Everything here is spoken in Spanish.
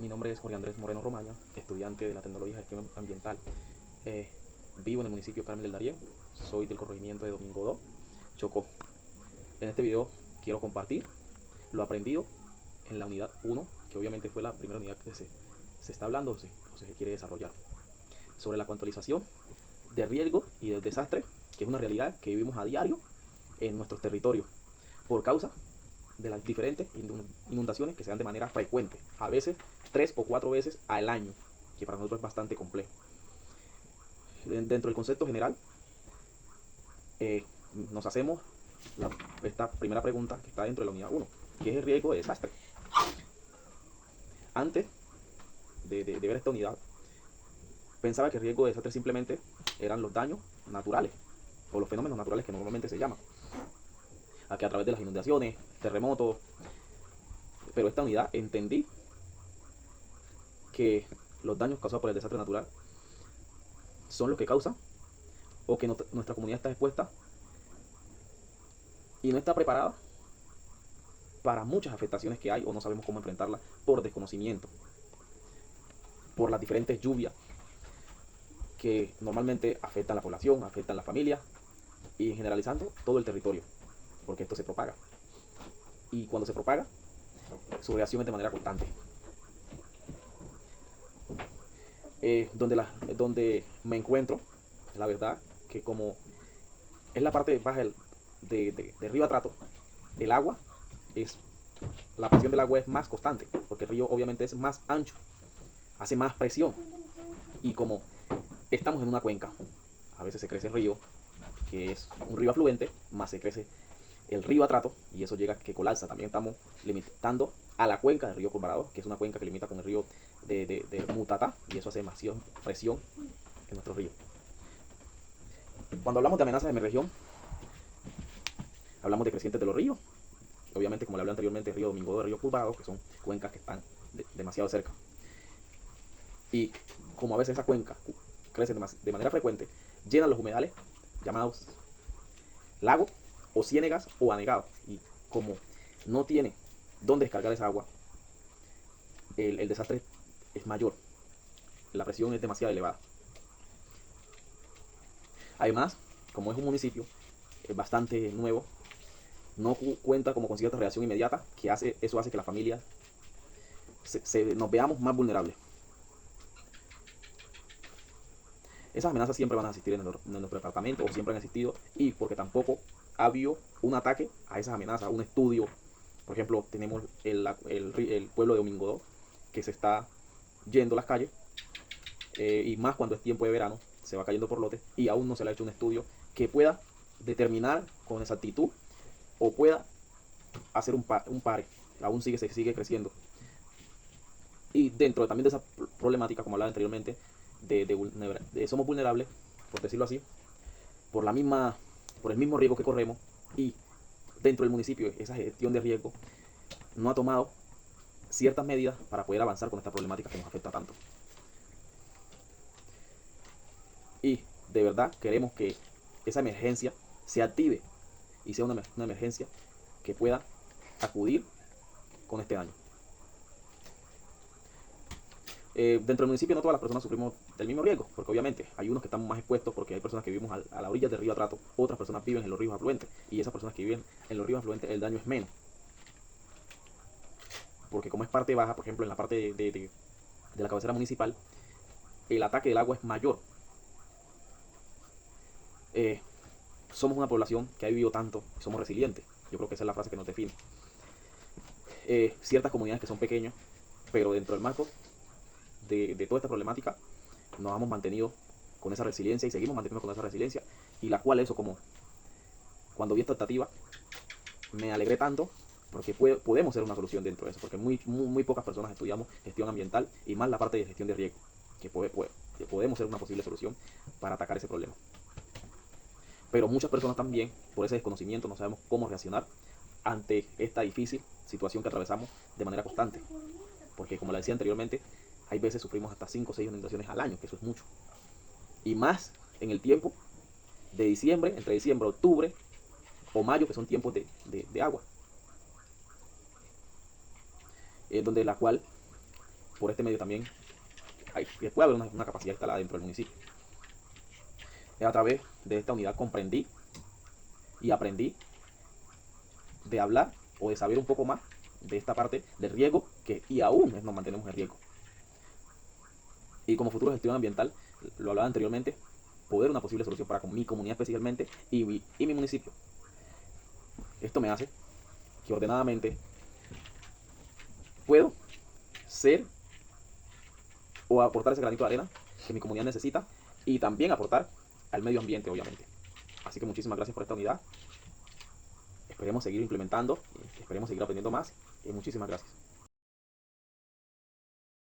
Mi nombre es Jorge Andrés Moreno Romaña, estudiante de la Tecnología de Gestión Ambiental. Eh, Vivo en el municipio Carmen del Darién, soy del corregimiento de Domingo Do, Chocó. En este video quiero compartir lo aprendido en la unidad 1, que obviamente fue la primera unidad que se está hablando o se quiere desarrollar, sobre la cuantización de riesgo y del desastre, que es una realidad que vivimos a diario en nuestros territorios por causa de las diferentes inundaciones que se dan de manera frecuente, a veces 3 o 4 veces al año, que para nosotros es bastante complejo. Dentro del concepto general, nos hacemos esta primera pregunta que está dentro de la unidad 1, que es el riesgo de desastre. Antes de ver esta unidad, pensaba que el riesgo de desastre simplemente eran los daños naturales, o los fenómenos naturales que normalmente se llaman, que a través de las inundaciones, terremotos. Pero esta unidad entendí que los daños causados por el desastre natural son los que causan o que nuestra comunidad está expuesta y no está preparada para muchas afectaciones que hay o no sabemos cómo enfrentarlas por desconocimiento, por las diferentes lluvias que normalmente afectan a la población, afectan a la familia y generalizando todo el territorio, porque esto se propaga. Y cuando se propaga, su reacción es de manera constante. Donde me encuentro, la verdad, que como es la parte baja de Río Atrato, el agua es, la presión del agua es más constante, porque el río obviamente es más ancho, hace más presión. Y como estamos en una cuenca, a veces se crece el río, que es un río afluente, más se crece el río Atrato, y eso llega a que colapsa. También estamos limitando a la cuenca del río Colorado, que es una cuenca que limita con el río de Mutatá, y eso hace demasiada presión en nuestro río. Cuando hablamos de amenazas en mi región, hablamos de crecientes de los ríos, obviamente como le hablé anteriormente, el río Domingo del río Colorado, que son cuencas que están demasiado cerca. Y como a veces esa cuenca crece de manera frecuente, llenan los humedales llamados lagos o ciénegas o anegados. Y como no tiene dónde descargar esa agua, el desastre es mayor, la presión es demasiado elevada. Además, como es un municipio bastante nuevo, no cuenta como con cierta reacción inmediata, que eso hace que la familia nos veamos más vulnerables. Esas amenazas siempre van a existir en nuestro departamento, o siempre han existido, y porque tampoco ha habido un ataque a esas amenazas, un estudio. Por ejemplo, tenemos el pueblo de Domingo, que se está yendo a las calles, y más cuando es tiempo de verano, se va cayendo por lotes, y aún no se le ha hecho un estudio que pueda determinar con exactitud o pueda hacer un pare. Aún se sigue creciendo. Y dentro también de esa problemática, como hablaba anteriormente, somos vulnerables, por decirlo así, por el mismo riesgo que corremos, y dentro del municipio esa gestión de riesgo no ha tomado ciertas medidas para poder avanzar con esta problemática que nos afecta tanto. Y de verdad queremos que esa emergencia se active y sea una emergencia que pueda acudir con este daño. Dentro del municipio no todas las personas sufrimos del mismo riesgo, porque obviamente hay unos que están más expuestos porque hay personas que vivimos a la orilla del río Atrato, otras personas viven en los ríos afluentes, y esas personas que viven en los ríos afluentes el daño es menos, porque como es parte baja, por ejemplo en la parte de la cabecera municipal, el ataque del agua es mayor. Somos una población que ha vivido tanto, somos resilientes, yo creo que esa es la frase que nos define. Ciertas comunidades que son pequeñas, pero dentro del marco de toda esta problemática nos hemos mantenido con esa resiliencia y seguimos manteniendo con esa resiliencia, y la cual eso, como cuando vi esta optativa me alegré tanto porque podemos ser una solución dentro de eso, porque muy pocas personas estudiamos gestión ambiental y más la parte de gestión de riesgo, que podemos ser una posible solución para atacar ese problema. Pero muchas personas también, por ese desconocimiento, no sabemos cómo reaccionar ante esta difícil situación que atravesamos de manera constante, porque como le decía anteriormente, hay veces sufrimos hasta 5 o 6 inundaciones al año, que eso es mucho. Y más en el tiempo de diciembre, entre diciembre, octubre o mayo, que son tiempos de agua. Donde la cual por este medio también puede haber una capacidad instalada dentro del municipio. A través de esta unidad comprendí y aprendí de hablar o de saber un poco más de esta parte del riesgo y aún nos mantenemos en riesgo. Y como futuro gestión ambiental, lo hablaba anteriormente, poder una posible solución para mi comunidad especialmente y mi municipio. Esto me hace que ordenadamente puedo ser o aportar ese granito de arena que mi comunidad necesita y también aportar al medio ambiente, obviamente. Así que muchísimas gracias por esta unidad. Esperemos seguir implementando, esperemos seguir aprendiendo más y muchísimas gracias.